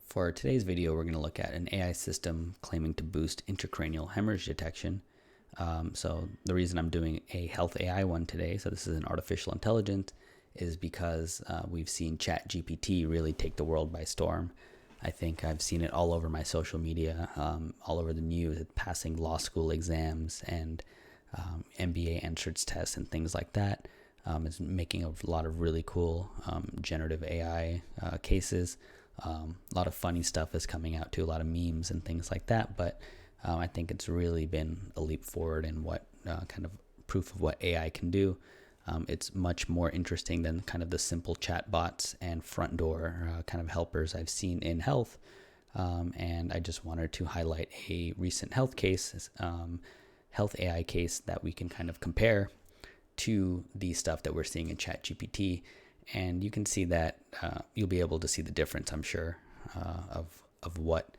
For today's video, we're going to look at an AI system claiming to boost intracranial hemorrhage detection. So the reason I'm doing a health AI one today, so this is an artificial intelligence, is because we've seen ChatGPT really take the world by storm. I think I've seen it all over my social media, all over the news, passing law school exams and MBA entrance tests and things like that. It's making a lot of really cool generative AI cases. A lot of funny stuff is coming out too, a lot of memes and things like that. But I think it's really been a leap forward in what kind of proof of what AI can do. It's much more interesting than kind of the simple chat bots and front door kind of helpers I've seen in health. And I just wanted to highlight a recent health case, health AI case that we can kind of compare to the stuff that we're seeing in ChatGPT. And you can see that you'll be able to see the difference, I'm sure, of what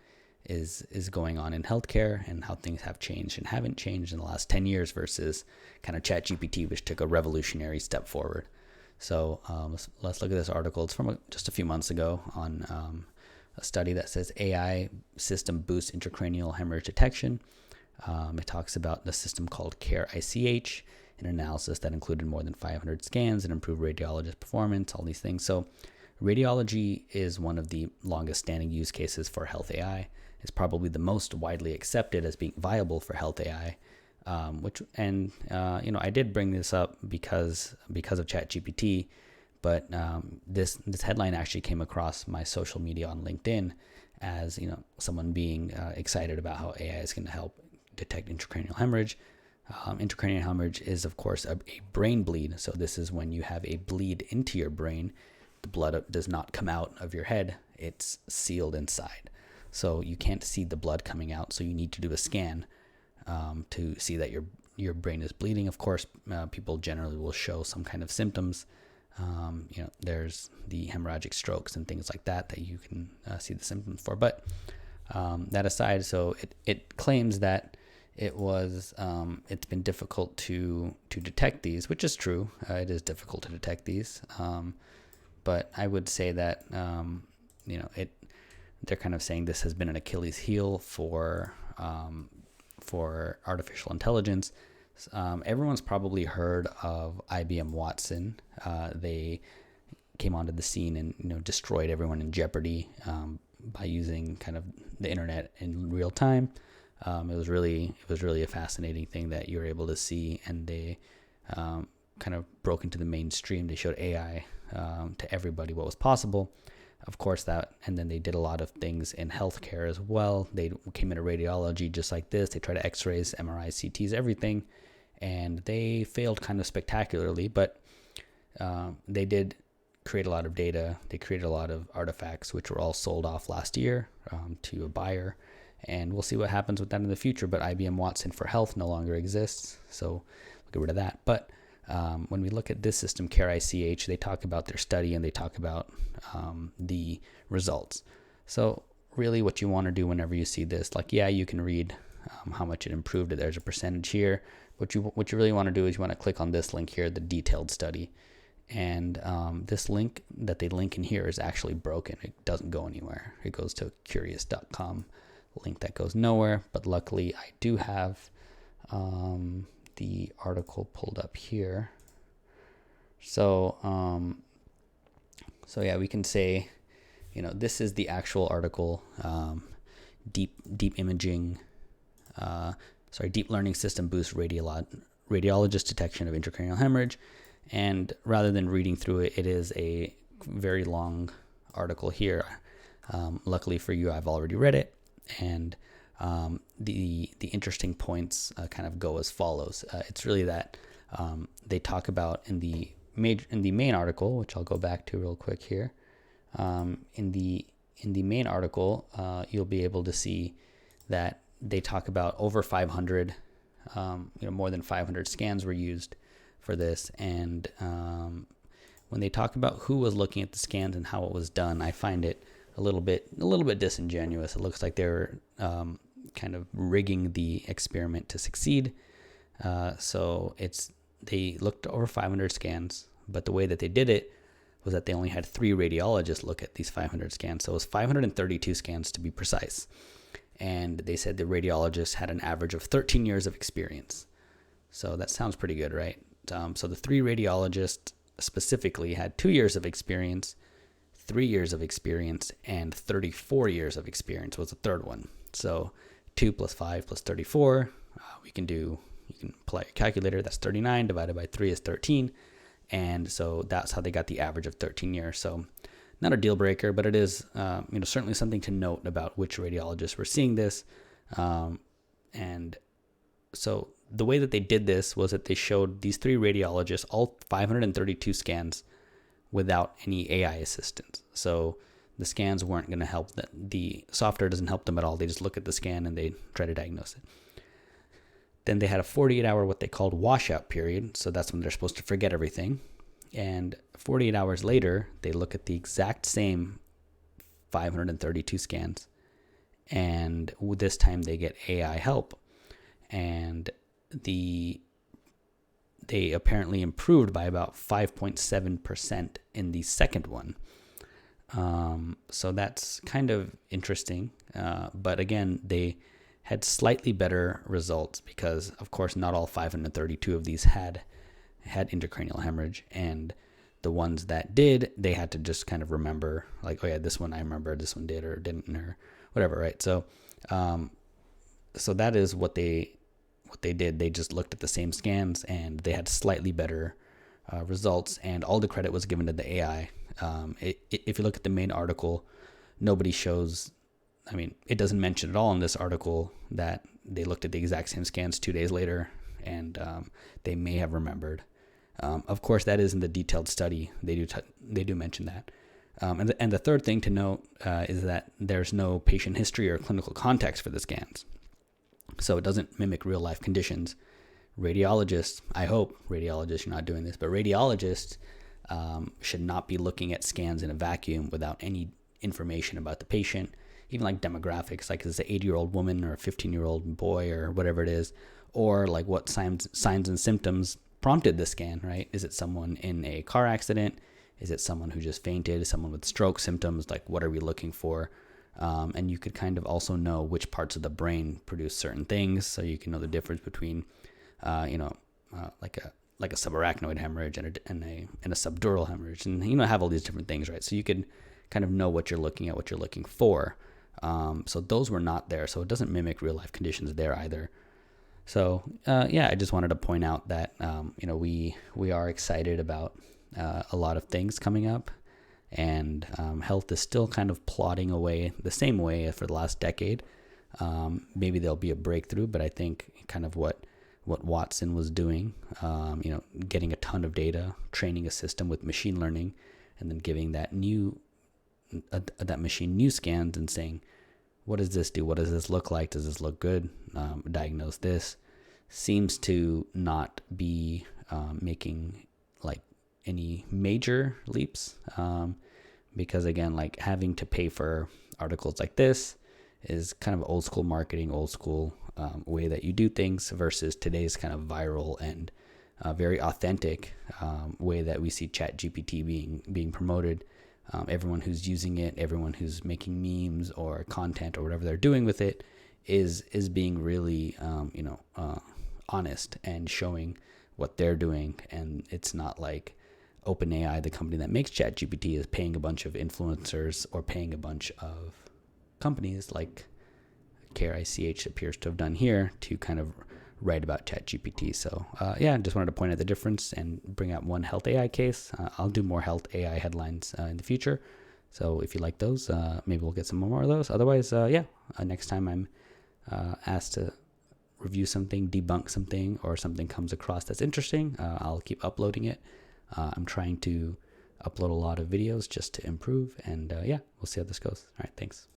is going on in healthcare and how things have changed and haven't changed in the last 10 years versus kind of ChatGPT, which took a revolutionary step forward. So let's look at this article. It's from just a few months ago on a study that says AI system boosts intracranial hemorrhage detection. It talks about the system called craze, an analysis that included more than 500 scans and improved radiologist performance, all these things. So radiology is one of the longest standing use cases for health AI. It's probably the most widely accepted as being viable for health AI. I did bring this up because of ChatGPT, but this headline actually came across my social media on LinkedIn as someone being excited about how AI is going to help detect intracranial hemorrhage. Intracranial hemorrhage is, of course, a brain bleed. So this is when you have a bleed into your brain. The blood does not come out of your head. It's sealed inside. So you can't see the blood coming out. So you need to do a scan to see that your brain is bleeding. Of course, people generally will show some kind of symptoms. There's the hemorrhagic strokes and things like that you can see the symptoms for. But that aside, so it claims that it's been difficult to detect these, which is true. It is difficult to detect these, but I would say that they're kind of saying this has been an Achilles heel for artificial intelligence. Everyone's probably heard of IBM Watson. They came onto the scene and destroyed everyone in Jeopardy by using kind of the internet in real time. It was really a fascinating thing that you were able to see, and they kind of broke into the mainstream. They showed AI to everybody what was possible. Of course, and then they did a lot of things in healthcare as well. They came into radiology just like this. They tried to X-rays, MRIs, CTs, everything, and they failed kind of spectacularly. But they did create a lot of data. They created a lot of artifacts, which were all sold off last year to a buyer. And we'll see what happens with that in the future. But IBM Watson for Health no longer exists, so we'll get rid of that. But when we look at this system, craze, they talk about their study and they talk about the results. So really what you want to do whenever you see this, you can read how much it improved. There's a percentage here. What you really want to do is you want to click on this link here, the detailed study. And this link that they link in here is actually broken. It doesn't go anywhere. It goes to curious.com. link that goes nowhere, but luckily I do have the article pulled up here. So we can say, this is the actual article. Deep learning system boosts radiologist detection of intracranial hemorrhage. And rather than reading through it, it is a very long article here. Luckily for you, I've already read it. And the interesting points kind of go as follows. It's really that they talk about in the main article, which I'll go back to real quick here. In the main article, you'll be able to see that they talk about over 500, more than 500 scans were used for this. And when they talk about who was looking at the scans and how it was done, I find it a little bit disingenuous. It looks like they're kind of rigging the experiment to succeed. So they looked over 500 scans, but the way that they did it was that they only had 3 radiologists look at these 500 scans. So it was 532 scans to be precise. And they said the radiologists had an average of 13 years of experience. So that sounds pretty good, right? So the 3 radiologists specifically had 2 years of experience, 3 years of experience, and 34 years of experience was the third one. So 2 plus 5 plus 34, you can apply a calculator, that's 39, divided by 3 is 13. And so that's how they got the average of 13 years. So not a deal breaker, but it is certainly something to note about which radiologists were seeing this. And so the way that they did this was that they showed these 3 radiologists all 532 scans without any AI assistance. So the scans weren't going to help. The software doesn't help them at all. They just look at the scan and they try to diagnose it. Then they had a 48-hour what they called washout period. So that's when they're supposed to forget everything. And 48 hours later, they look at the exact same 532 scans. And this time they get AI help. And they apparently improved by about 5.7% in the second one. So that's kind of interesting. But again, they had slightly better results because, of course, not all 532 of these had intracranial hemorrhage. And the ones that did, they had to just kind of remember, like, oh yeah, this one I remember, this one did or didn't, or whatever, right? So that is what they did. They just looked at the same scans and they had slightly better results, and all the credit was given to the AI. If you look at the main article, nobody shows, it doesn't mention at all in this article that they looked at the exact same scans 2 days later and they may have remembered. Of course, that is in the detailed study. They do mention that. And the third thing to note is that there's no patient history or clinical context for the scans. So it doesn't mimic real life conditions. Radiologists, I hope radiologists, you're not doing this, but radiologists should not be looking at scans in a vacuum without any information about the patient, even like demographics, like is it an 80-year-old woman or a 15-year-old boy or whatever it is, or like what signs and symptoms prompted the scan, right? Is it someone in a car accident? Is it someone who just fainted? Someone with stroke symptoms? Like, what are we looking for? And you could kind of also know which parts of the brain produce certain things, so you can know the difference between, like a subarachnoid hemorrhage and a subdural hemorrhage, and have all these different things, right? So you could kind of know what you're looking at, what you're looking for. So those were not there, so it doesn't mimic real life conditions there either. So I just wanted to point out that we are excited about a lot of things coming up. And health is still kind of plodding away the same way for the last decade. Maybe there'll be a breakthrough, but I think kind of what Watson was doing, getting a ton of data, training a system with machine learning, and then giving that machine new scans and saying, what does this do? What does this look like? Does this look good? Diagnose this. Seems to not be making like any major leaps, because again, like having to pay for articles like this is kind of old school marketing, old school way that you do things versus today's kind of viral and very authentic way that we see ChatGPT being promoted. Everyone who's using it, everyone who's making memes or content or whatever they're doing with it is being really honest and showing what they're doing. And it's not like OpenAI, the company that makes ChatGPT, is paying a bunch of influencers or paying a bunch of companies like CareICH appears to have done here to kind of write about ChatGPT. So just wanted to point out the difference and bring out one health AI case. I'll do more health AI headlines in the future. So if you like those, maybe we'll get some more of those. Otherwise, next time I'm asked to review something, debunk something, or something comes across that's interesting, I'll keep uploading it. I'm trying to upload a lot of videos just to improve, and we'll see how this goes. All right, thanks.